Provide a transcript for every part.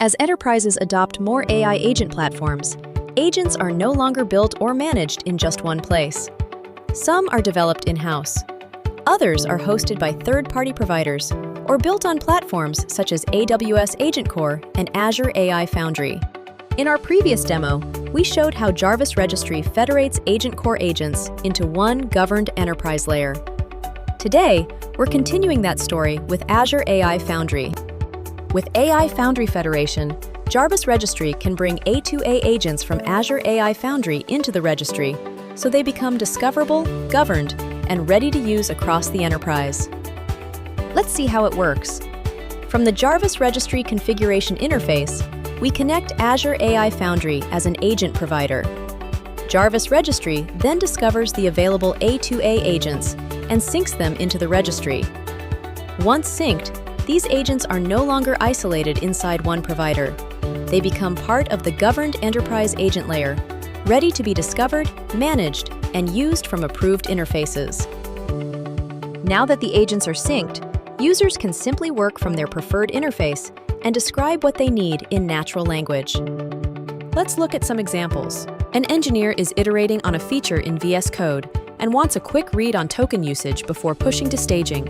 As enterprises adopt more AI agent platforms, agents are no longer built or managed in just one place. Some are developed in-house. Others are hosted by third-party providers or built on platforms such as AWS Agent Core and Azure AI Foundry. In our previous demo, we showed how Jarvis Registry federates Agent Core agents into one governed enterprise layer. Today, we're continuing that story with Azure AI Foundry. With AI Foundry Federation, Jarvis Registry can bring A2A agents from Azure AI Foundry into the registry, so they become discoverable, governed, and ready to use across the enterprise. Let's see how it works. From the Jarvis Registry configuration interface, we connect Azure AI Foundry as an agent provider. Jarvis Registry then discovers the available A2A agents and syncs them into the registry. Once synced, these agents are no longer isolated inside one provider. They become part of the governed enterprise agent layer, ready to be discovered, managed, and used from approved interfaces. Now that the agents are synced, users can simply work from their preferred interface and describe what they need in natural language. Let's look at some examples. An engineer is iterating on a feature in VS Code and wants a quick read on token usage before pushing to staging.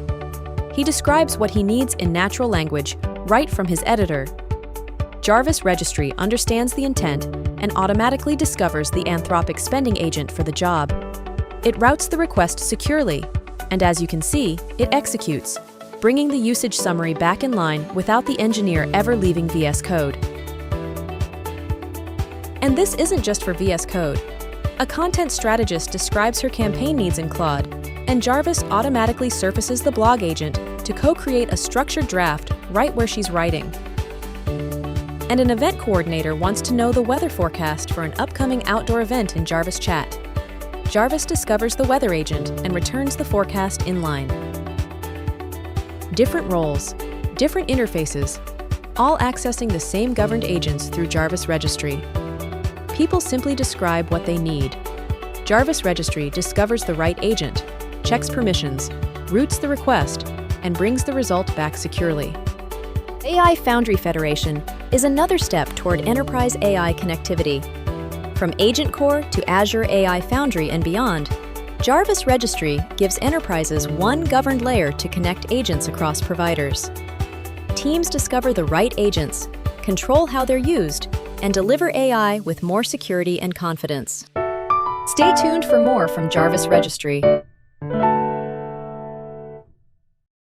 He describes what he needs in natural language right from his editor. Jarvis Registry understands the intent and automatically discovers the Anthropic spending agent for the job. It routes the request securely, and as you can see, it executes, bringing the usage summary back in line without the engineer ever leaving VS Code. And this isn't just for VS Code. A content strategist describes her campaign needs in Claude, and Jarvis automatically surfaces the blog agent to co-create a structured draft right where she's writing. And an event coordinator wants to know the weather forecast for an upcoming outdoor event in Jarvis Chat. Jarvis discovers the weather agent and returns the forecast in line. Different roles, different interfaces, all accessing the same governed agents through Jarvis Registry. People simply describe what they need. Jarvis Registry discovers the right agent, checks permissions, routes the request, and brings the result back securely. AI Foundry Federation is another step toward enterprise AI connectivity. From Agent Core to Azure AI Foundry and beyond, Jarvis Registry gives enterprises one governed layer to connect agents across providers. Teams discover the right agents, control how they're used, and deliver AI with more security and confidence. Stay tuned for more from Jarvis Registry.